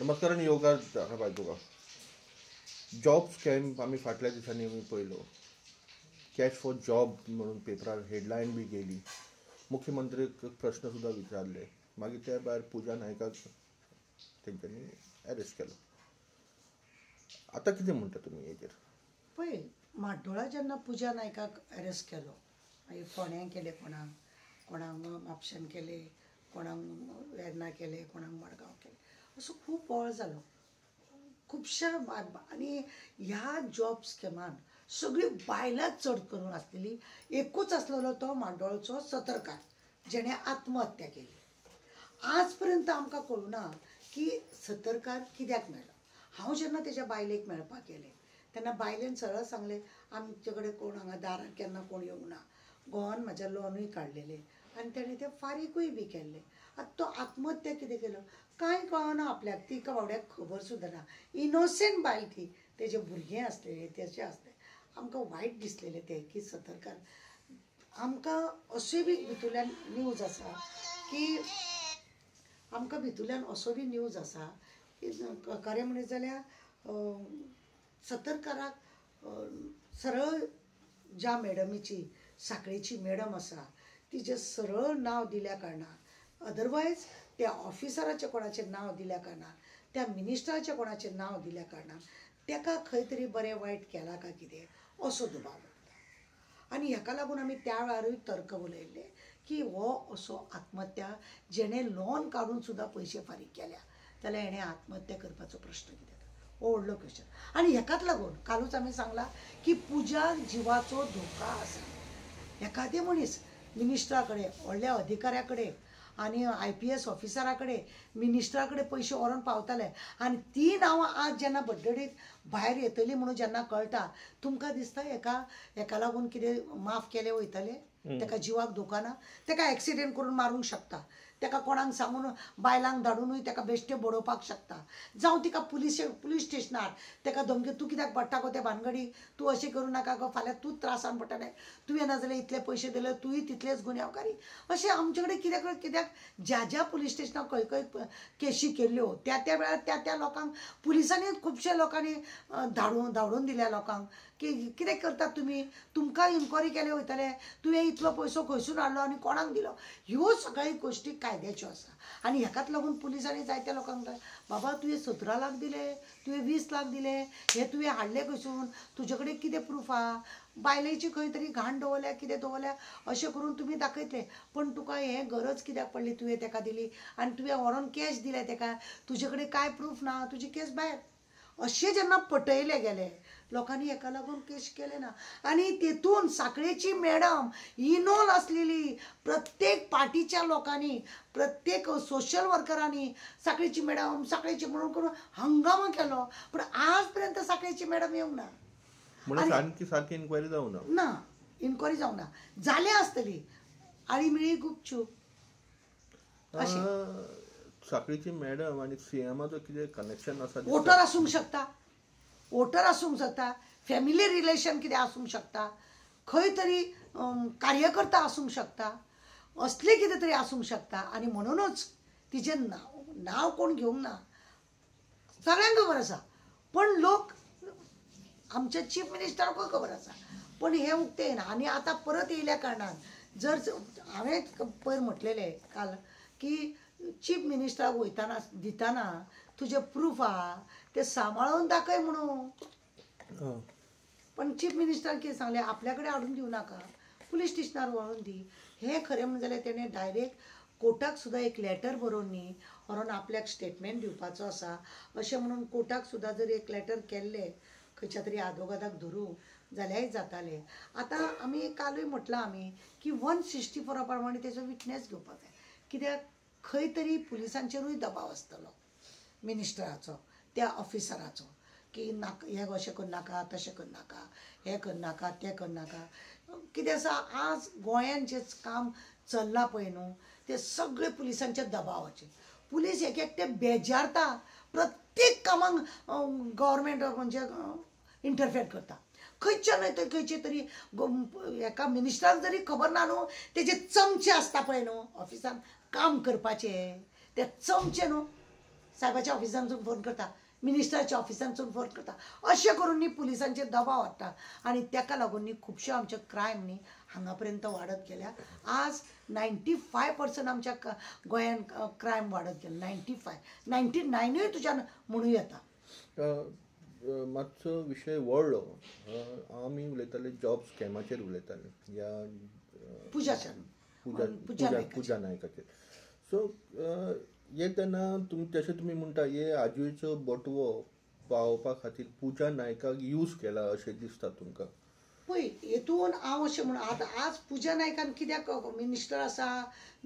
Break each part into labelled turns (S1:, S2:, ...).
S1: नमस्कार आणि योगा जाणं पाहिजे का जॉब स्कॅम आम्ही फाटल्या दिसांनी मी पळयलो. कॅश फॉर जॉब म्हणून पेपरार हेडलायन बी गेली. मुख्यमंत्र्याक प्रश्न सुद्धा विचारले. मागीर त्या भायर पुजा नायकाक तेंच्यांनी अरेस्ट केलो. आतां कितें म्हणटा तुमी हेजेर?
S2: पळय, म्हाड्डोळा जेन्ना पुजा नायकाक अरेस्ट केलो, मागीर फोण्यां केले, कोणाक म्हापशान केले, कोणाक वेर्ना केले, कोणाक मडगांव केले, असो खूब बोळ जालो. खुबश्या आनी ह्या जॉब स्कॅमान सगळीं बायलांच चड करून आसलेली. एकूच आसलेलो तो म्हाड्डोळचो सतरकार, जेणे आत्महत्या केली. आज पर्यंत आमकां कळुना की सतरकार कित्याक मेलो. हांव जेन्ना तेज्या बायलेक मेळपाक गेलें तेन्ना बायलेन सरळ सांगलें, आमचे कडेन कोण हांगा दारार केन्ना कोण येवंक ना. घोवान म्हाज्या लॉनूय काडलेलें आनी तेणें तें फारीकूय बी केल्लें. आतां तो आत्महत्या कितें केलो कांय कळना आपल्याक. ती बावड्याक खबर सुद्दां ना. इनोसेंट बायल ती, तेजें भुरगें आसलेलें, तेजें आसलें. आमकां वायट दिसलेलें तें की सतरकार. आमकां अशें बी भितूल्यान न्यूज आसा की असो बी न्यूज आसा की खरें म्हणत जाल्यार सतरकाराक सरळ ज्या मॅडमीची साखळेची मॅडम आसा तिजें सरळ नांव दिल्या कारणान, अदरवायज त्या ऑफिसराचें कोणाचें नांव दिल्या कारणान, त्या मिनिस्टराचें कोणाचें नांव दिल्या कारणान ताका खंय तरी बरें वायट केलां काय कितें असो दुबाव उरता. आनी हेका लागून आमी त्या वेळारूय तर्क उलयल्ले की हो असो आत्महत्या जेणे लॉन काडून सुद्दां पयशे फारीक केल्या जाल्यार हेणें आत्महत्या करपाचो प्रश्न कितें हो व्हडलो क्वेश्चन. आनी हेकाच लागून कालूच आमी सांगला की पुजाक जिवाचो धोका आसा. एखादे मनीस मिनिस्टरा कडेन, व्हडल्या अधिकाऱ्या कडेन आनी IPS ऑफिसरा कडेन, मिनिस्टरा कडेन पयशे व्हरोन पावताले आनी ती नांवां आज जेन्ना बड्डडीत भायर येतली म्हणून जेन्ना कळटा, तुमकां दिसता हेका लागून कितें माफ केलें वयतलें? ताका जिवाक धोका ना? ताका एक्सिडेंट करून मारूंक शकता, ताका कोणाक सांगून बायलांक धाडूनूय ताका बेश्टें बडोवपाक शकता, जावं तिका पुलीस स्टेशनार ताका धमकी, तूं कित्याक पडटा गो त्या भानगडी, तूं अशें करूं नाका गो, फाल्यां तूंच त्रासान पडटलें, तुवें नाजाल्यार इतले पयशे दिले, तुंय तितलेच गुन्यांवकारी. अशें आमचे कडेन कित्याक ज्या पुलीस स्टेशनार खंय खंय केशी केल्ल्यो त्या वेळार त्या लोकांक पुलिसांनी खुबशे लोकांनी धाडून दिल्या लोकांक की कितें करतात तुमी, तुमकां इन्क्वायरी केले वयतले, तुवें इतलो पयसो खंयसून हाडलो आनी कोणाक दिलो. ह्यो सगळ्यो गोश्टी कायद्याच्यो आसा. आनी हेकाच लागून पुलिसांनी जायत्या लोकांक बाबा तुवें 17 लाख दिले, तुवें 20 लाख दिले, हे तुवें हाडले खंयसून, तुजे कडेन कितें प्रूफ आहा, बायलेची खंय तरी घाण दवरल्या, कितें दवरल्या, अशें करून तुमी दाखयतले. पण तुका हें गरज कित्याक पडली, तुवें ताका दिली आनी तुवें व्हरोन कॅश दिले ताका, तुजे कडेन कांय प्रूफ ना, तुजी केस भायर. अशें जेन्ना पटयले गेले लोकांनी हेका लागून केस केले ना. आनी तेतून साखळेची मॅडम इनोल आसलेली, प्रत्येक पार्टीच्या लोकांनी, प्रत्येक सोशल वर्करांनी साखळेची मॅडम म्हणून करून हंगामा केलो. पण आज पर्यंत साखळेची मॅडम येवंक ना.
S1: म्हणून आणखी सारकी इन्क्वायरी जावंक ना.
S2: इन्क्वायरी जावंक ना. जाले आसतली आळीमिळी गुपचूप.
S1: साखळेची मॅडम आणि CMचो कितें कनेक्शन आसा?
S2: वोटर आसूंक शकता, फॅमिली रिलेशन कितें आसूंक शकता, खंय तरी कार्यकर्ता आसूंक शकता, असले कितें तरी आसूंक शकता. आनी म्हणूनच तिचें नांव कोण घेवंक ना, सगळ्यांक खबर आसा. पण लोक आमच्या चीफ मिनिस्टराकूय खबर आसा, पण हे उक्ते येना. आनी आतां परत येयल्या कारणान जर हांवें पयर म्हटलेलें काल की चीफ मिनिस्टराक वयताना दिताना तुजे प्रूफ आहा ते सांबाळून दाखय म्हणून. पण चीफ मिनिस्टरान कितें सांगलें, आपल्या कडेन हाडून दिवं नाका, पुलीस स्टेशनार व्हरून दी. हें खरें म्हणलें जाल्यार तेणें डायरेक्ट कोर्टाक सुद्दां एक लेटर बरोवन न्ही, व्हरोन आपल्याक स्टेटमेंट दिवपाचो आसा अशें म्हणून कोर्टाक सुद्दां जर एक लेटर केल्लें खंयच्या तरी आदोगादाक धरून जाल्यारय जातालें. आतां आमी कालूय म्हटलां की 164 प्रमाणे तेजो विटनेस घेवपाक जाय. कित्याक खंय तरी पुलिसांचेरूय दबाव आसतलो, मिनिस्टराचो, त्या ऑफिसराचो, की नाका हें अशें करनाका, तशें करनाका, हें करनाका, तें करनाका. कितें आसा, आज गोंयांत जें काम चल्लां पळय न्हू, तें सगळें पुलिसांच्या दबावाचेर. पुलीस एक एकटे बेजारता, प्रत्येक कामाक गव्हर्मेंट म्हणजे इंटरफेर करता. खंयच्या न्हय तर खंयचे तरी एका मिनिस्टराक जरी खबर ना न्हू, तेजे चमचे आसता पळय न्हू ऑफिसान काम करपाचे, ते चमचे न्हू साहेबाच्या ऑफिसांतून फोन करता, मिनिस्टराच्या ऑफिसांतून फोन करता, अशें करून न्ही पुलिसांचेर दबाव हाडटा आनी ताका लागून न्ही खुबशे आमचे क्रायम न्ही हांगा पर्यंत वाडत गेल्या. आज 95% आमच्या गोंयान क्रायम वाडत गेला. 99 तुज्यान म्हणूं येता.
S1: मातसो विशय वळ्ळो. आमी उलयताले जॉब स्कॅमाचेर उलयताले ह्या पुजा नायकाचेर. सो हे तेन्ना तुमी म्हणटा हे आजयेचो बटवो पावोवपा खातीर पुजा नायकाक यूज केला अशें दिसता तुमकां?
S2: पळय, हेतून हांव अशें म्हणून आतां आज पुजा नायकान कित्याक मिनिस्टर आसा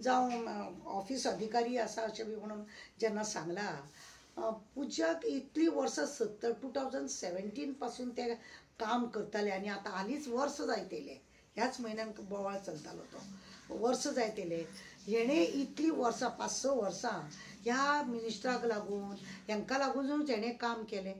S2: जावं ऑफिस अधिकारी आसा अशें बी म्हणून जेन्ना सांगलां, पुजाक इतलीं वर्सां 2017 पासून ते काम करताले आनी आतां हालींच वर्स जायतेले. ह्याच म्हयन्यान बोवाळ चलतालो तो, वर्स जायतेले. हेणे इतलीं वर्सां 5-6 वर्सां ह्या मिनिस्टराक लागून हांकां लागूनच हेणे काम केलें.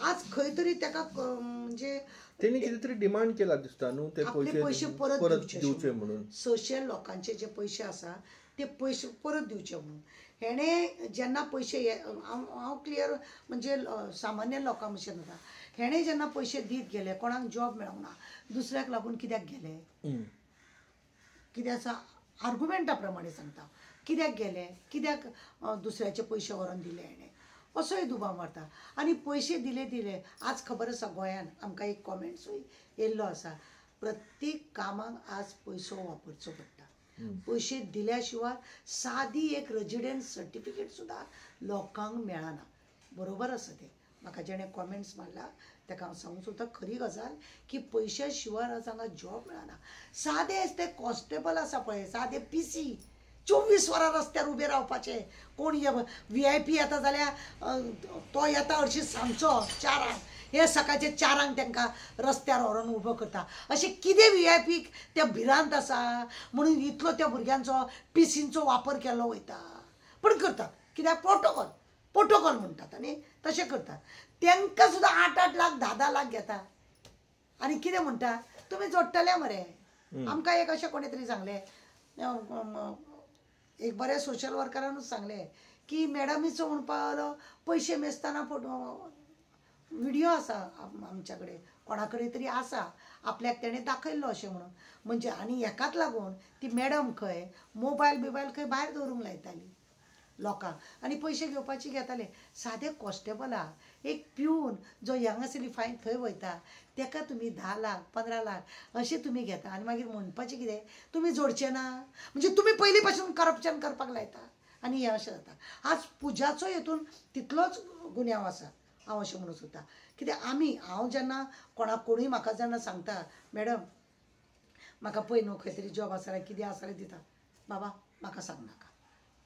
S2: आज खंय तरी ताका म्हणजे
S1: तेणी कितें तरी डिमांड केला दिसता न्हू, ते
S2: पयशे
S1: परत दिवचे म्हणून.
S2: सोशियल लोकांचे जे पयशे आसा ते पयशे परत दिवचे म्हणून. हेणे जेन्ना पयशे हांव क्लियर म्हणजे सामान्य लोकां भशेन म्हणटा, हेणे जेन्ना पयशे दीत गेले, कोणाक जॉब मेळूंक ना, दुसऱ्याक लागून कित्याक गेले? कित्याक आर्ग्युमेंटा प्रमाणे सांगता, कित्याक गेले, कित्याक दुसऱ्याचे पयशे व्हरून दिले हेणे, असोय दुबाव मारता. आनी पयशे दिले आज खबर आसा गोंयान आमकां एक कॉमेंट्सूय येयल्लो आसा, प्रत्येक कामाक आज पयसो वापरचो पडटा. पयशे दिल्या शिवाय सादी एक रेजिडेंस सर्टिफिकेट सुद्दां लोकांक मेळना. बरोबर आसा तें, म्हाका जेणे कॉमेंट्स मारला ताका हांव सांगूंक सोदता खरी गजाल की पयशे शिवाय आज हांगा जॉब मेळना. सादे ते कॉन्स्टेबल आसा पळय, सादे PC 24 वरां रस्त्यार उबे रावपाचे. कोण VIP येता जाल्यार तो येता हरशी सांजचो 4 हे सकाळचे 4 तांकां रस्त्यार व्हरून उबो करता. अशें कितें VIP त्या भिरांत आसा म्हणून इतलो त्या भुरग्यांचो PCंचो वापर केल्लो वयता. पण करतात कित्याक प्रोटोकॉल म्हणटात आनी तशें करतात. तांकां सुद्दां 8-8 लाख 10-10 लाख घेता आनी कितें म्हणटा, तुमी जोडटले मरे. आमकां एक अशें कोणी तरी सांगलें, एक बऱ्या सोशल वर्करानूच सांगलें की मॅडमीचो म्हणपा लागलो पयशे मेजताना व्हिडिओ आसा आमच्या कडेन, कोणा कडेन तरी आसा, आपल्याक तेणें दाखयल्लो अशें म्हणून. म्हणजे आनी हेकाच लागून ती मॅडम खंय मोबायल खंय भायर दवरूंक लायताली लोकांक आनी पयशे घेताले. सादे कॉन्स्टेबलाक एक पिवन जो हांगासरली फायन थंय वयता ताका तुमी 10 लाख 15 लाख अशें तुमी घेता आनी मागीर म्हणपाचें कितें, तुमी जोडचे ना, म्हणजे तुमी पयलीं पासून करप्शन करपाक लायता. आनी हें अशें जाता. आज पुजाचो हेतून तितलोच गुन्यांव आसा, हांव अशें म्हणूं सोदतां. कित्याक हांव जेन्ना कोणूय म्हाका जेन्ना सांगता, मॅडम म्हाका पळय न्हू खंय तरी जॉब आसा कितें आसा दिता, बाबा म्हाका सांग नाका,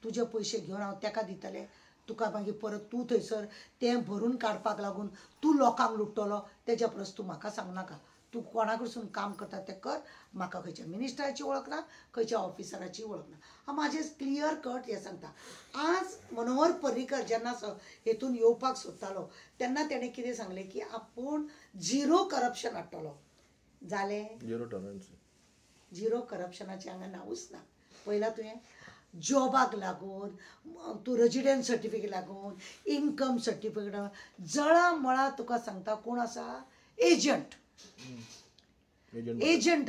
S2: तुजे पयशे घेवन हांव ताका दितलें, तुका मागीर परत तूं थंयसर तें भरून काडपाक लागून तूं लोकांक लुट्टलो, तेज्या परस तूं म्हाका सांग नाका. तूं कोणा कडसून काम करता तें कर, म्हाका खंयच्या मिनिस्टराची वळख ना, खंयच्या ऑफिसराची वळख ना. हांव म्हाजें क्लियर कट हें सांगता. आज मनोहर पर्रीकर जेन्ना हेतून येवपाक सोदतालो तेन्ना तेणें कितें सांगलें की आपूण 0 करप्शन हाडटलो. जालें?
S1: 0 टॉलरन्स.
S2: 0 करप्शनाचें हांगा नांवूच ना. पळयलां तुवें? जॉबाक लागून, तूं रेजिडेंस सर्टिफिकेट लागून, इन्कम सर्टिफिकेट, जळा तुका सांगता कोण आसा, एजंट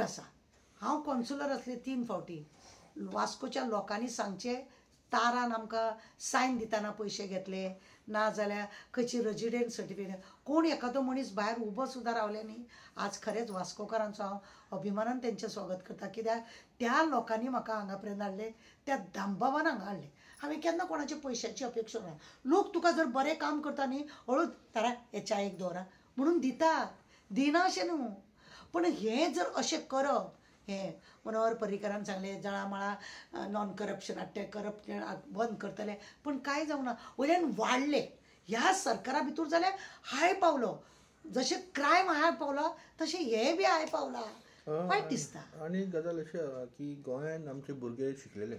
S2: आसा. हांव कॉन्सुलर असले 3 फावटी वास्कोच्या लोकांनी सांगचे तारान आमकां सायन दितना पयशे घेतले, ना जाल्यार खंयची रेजिडेंस सर्टिफिकेट. कोण एखादो मनीस भायर उबो सुद्दां रावले न्ही, आज खरेंच वास्कोकारांचो हांव अभिमानान तेंचें स्वागत करता. कित्याक त्या लोकांनी म्हाका हांगा पर्यंत हाडलें, त्या दामबाबान हांगा हाडलें. हांवें केन्ना कोणाच्या पयशांची अपेक्षा ना. लोक तुका जर बरें काम करता न्ही, हळूच तारा हे चायेक दवरा म्हणून दितात, दिना अशें न्हू. पण हें जर अशें करप, हें मनोहर पर्रीकरान सांगलें जळामळा नॉन करप्शन हाडटे, करप्शन बंद करतले, पण कांय जावंक ना. वयल्यान वाडले. ह्या सरकारा भितर जाल्यार हाय पावलो. जशें क्रायम हाय पावला तशें हें बी हाय पावला. वायट दिसता.
S1: आनी गजाल अशी आसा की गोंयान आमचे भुरगे शिकलेले,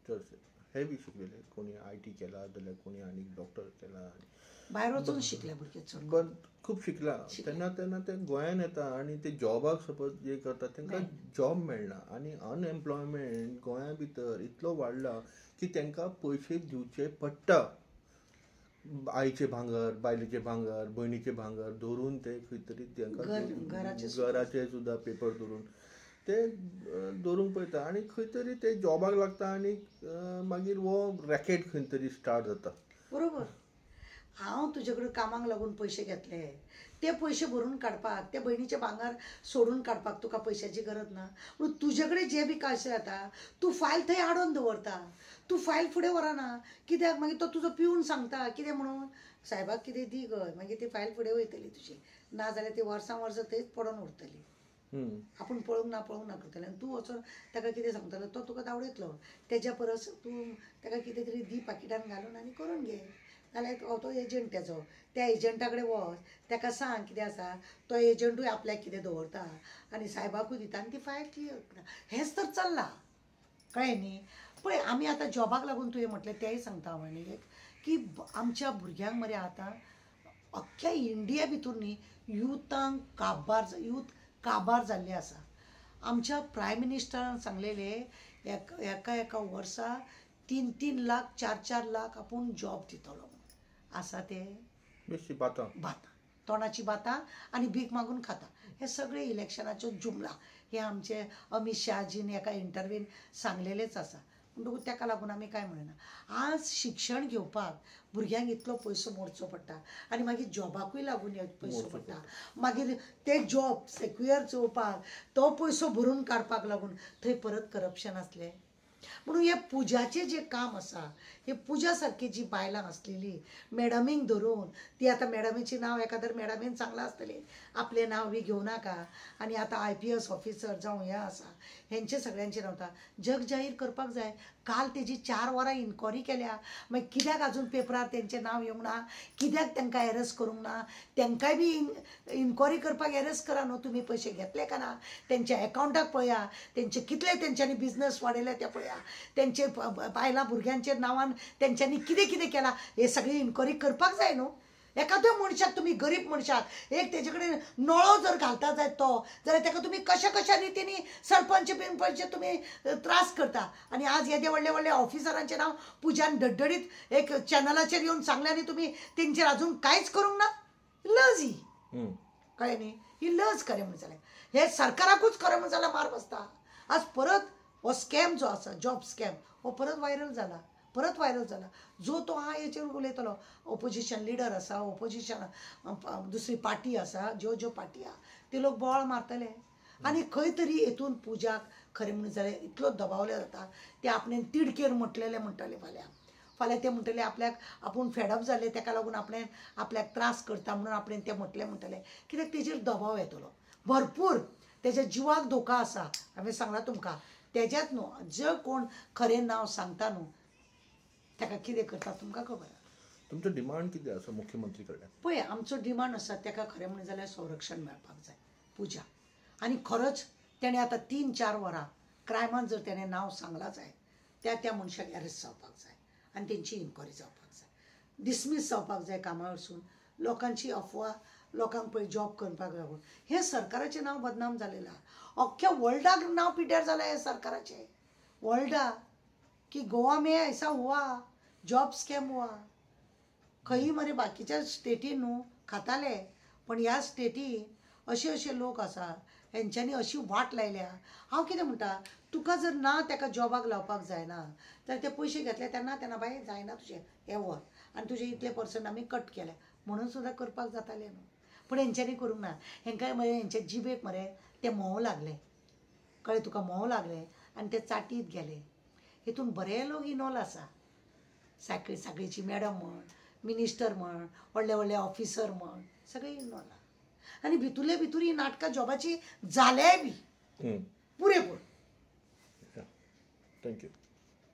S1: चडशे हे बी शिकलेले, कोणी IT केला जाल्यार कोणी आनी डॉक्टर केला,
S2: भायर वचून शिकले भुरगे चड.
S1: पण खूब शिकला. तेन्ना ते गोंयान येता आनी ते जॉबाक सपोज जे करता तांकां जॉब मेळना आनी अनएम्प्लॉयमेंट गोंया भितर इतलो वाडला की तांकां पयशे दिवचे पडटा. आईचे भांगर, बायलेचे भांगर, बहिणीचे भांगर धरून ते खंय तरी
S2: घराचे
S1: घराचे सुद्धा पेपर धरून ते धरून पळयता आनी खंय तरी ते जॉबाक लागता आनी मागीर वो रॅकेट खंय तरी स्टार्ट जाता.
S2: बरोबर. हांव तुजे कडेन कामाक लागून पयशे घेतले, ते पयशे भरून काडपाक, ते भयणीचे भांगर सोडून काडपाक तुका पयशांची गरज ना. पूण तुजे कडेन जे बी कांय जाता तूं फायल थंय आडोवन दवरता, तूं फायल फुडें व्हरना. कित्याक मागीर तो तुजो पिवन सांगता कितें म्हणून, सायबाक कितें दी गो, मागीर ती फायल फुडें वयतली तुजी, ना जाल्यार ती वर्सां वर्सां थंयच पडोवन उरतली. आपूण पळोवंक ना करतलें आनी तूं वचून ताका कितें सांगतलो, तो तुका दावडयतलो. तेज्या परस तूं ताका कितें तरी दी पाकिटान घालून आनी करून घे. नाल्यार तो एजंट तेजो, त्या एजंटा कडेन वच, ताका सांग कितें आसा, तो एजंटूय आपल्याक कितें दवरता आनी सायबाकूय दिता आनी ती फायल क्लियर करता. हेंच तर चल्लां, कळ्ळें न्ही. पळय आमी आतां जॉबाक लागून तुवें म्हटलें तेंय सांगता हांव आनी की आमच्या भुरग्यांक मरे आतां अख्ख्या इंडिया भितर न्ही युथ काबार जाल्ले आसा. आमच्या प्रायम मिनिस्टरान सांगलेलें एका वर्सा 3-3 लाख 4-4 लाख आपूण जॉब दितलो म्हणून. आसा ते बातां तोंडाची बातां आनी भीक मागून खाता. हे सगळे इलेक्शनाच्यो जुमला. हे आमचे अमित शहाजीन एका इंटरव्यून सांगलेलेच आसा. म्हणटकूच ताका लागून आमी कांय म्हणना. आज शिक्षण घेवपाक भुरग्यांक इतलो पयसो मोडचो पडटा आनी मागीर जॉबाकूय लागून पयसो पडटा. मागीर ते जॉब सेक्युअर चोवपाक तो पयसो भरून काडपाक लागून थंय परत करप्शन आसलें. म्हणून हे पुजाचें जें काम आसा, हे पुजा सारकी जी बायलां आसलेलीं मॅडमींक धरून, ती आतां मॅडमीचें नांव एखादर मॅडमीन सांगलां आसतलें, आपलें नांव बी घेवं नाका आनी आतां IPS ऑफिसर जावं हें आसा हेंचें सगळ्यांचें रावता. जग जाहीर करपाक जाय. काल तेजी 4 वरां इन्क्वायरी केल्या, मागीर कित्याक आजून पेपरार तेंचें नांव येवंक ना, कित्याक तांकां एरेस्ट करूंक ना, तांकांय बी इन्क्वायरी करपाक एरेस्ट करा न्हू. तुमी पयशे घेतले काय ना तेंच्या एकावंटाक पळया, तेंचे कितले तेंच्यांनी बिजनस वाडयले ते पळया, तेंचे बायलां भुरग्यांच्या नांवान तेंच्यांनी कितें कितें केलां हे सगळी इन्क्वायरी करपाक जाय न्हू. एखाद्या मनशाक तुमी गरीब मनशाक एक तेजे कडेन नळो जर घालता जाय तो, जाल्यार ताका तुमी कशा रितीनी सरपंच बिनपंच तुमी त्रास करता. आनी आज येदे व्हडले व्हडले ऑफिसरांचें नांव पुजान धडधडीत एक चॅनलाचेर येवन सांगलें आनी तुमी तेंचेर आजून कांयच करूंक ना. लज ही, कळ्ळें न्ही. ही लज खरें म्हण जालें. हे सरकाराकूच खरें म्हण जाल्यार मार बसता. आज परत हो स्कॅम जो आसा जॉब स्कॅम हो परत व्हायरल जाला. जो तो हेचेर उलयतलो, ऑपोजिशन लिडर आसा, ऑपोजिशन दुसरी पार्टी आसा, ज्यो पार्टी आहा ते लोक बोवाळ मारतले आनी खंय तरी हेतून पुजाक खरें म्हणून जाल्यार इतलो दबावले जाता. ते आपणें तिडकेर म्हटलेलें म्हणटले फाल्यां ते म्हणटले आपल्याक आपूण फेडअप जाले ताका लागून आपल्याक त्रास करता म्हणून आपणें ते म्हणटले. कित्याक तेजेर दबाव येतलो भरपूर. तेज्या जिवाक धोका आसा. हांवें सांगलां तुमकां. तेज्यात न्हू जो कोण खरें नांव सांगता न्हू ताका कितें करता तुमकां खबर.
S1: तुमचो डिमांड कितें आसा मुख्यमंत्री कडल्यान?
S2: पळय आमचो डिमांड आसा ताका खरें म्हणलें जाल्यार संरक्षण मेळपाक जाय पुजा. आनी खरोच तेणें आतां 3-4 वरां क्रायमान जर तेणें नांव सांगलां जाय त्या मनशाक एरेस्ट जावपाक जाय आनी तेंची इन्क्वायरी जावपाक जाय. डिसमीस जावपाक जाय कामा वरसून. लोकांची अफवा लोकांक पळय जॉब करपाक लागून हें सरकाराचें नांव बदनाम जालेलें आहा. अख्ख्या वर्ल्डाक नांव पिड्ड्यार जालें हें सरकाराचें. वर्ल्डाक की गोवा में ऐसा हुआ, जॉब स्कॅम हुआ. खंयी मरे बाकीच्या स्टेटीन न्हू खाताले, पण ह्या स्टेटीन अशे लोक आसा हेंच्यांनी अशी वाट लायल्या. हांव कितें म्हणटा, तुका जर ना ताका जॉबाक लावपाक जायना जाल्यार ते पयशे घेतले तेन्ना बाय जायना तुजें हें व्हर आनी तुजे इतले पर्संट आमी कट केले म्हणून सुद्दां करपाक जातालें न्हू. पूण हेंच्यांनी करूंक ना. हेंकाय मरे हेंचे जिबेक मरे ते म्होंव लागले. कळ्ळें तुका, म्होंव लागले आनी ते चाटीत गेले. हितून बरे लोक इनवॉल्व आसा. साखळीची मॅडम म्हण, मिनिस्टर म्हण, व्हडले ऑफिसर म्हण सगळे इनवॉल्व आहा. आनी भितूरले भितूर ही नाटकां जॉबाची जाल्याय बी पुरेपूर.
S1: थँक्यू.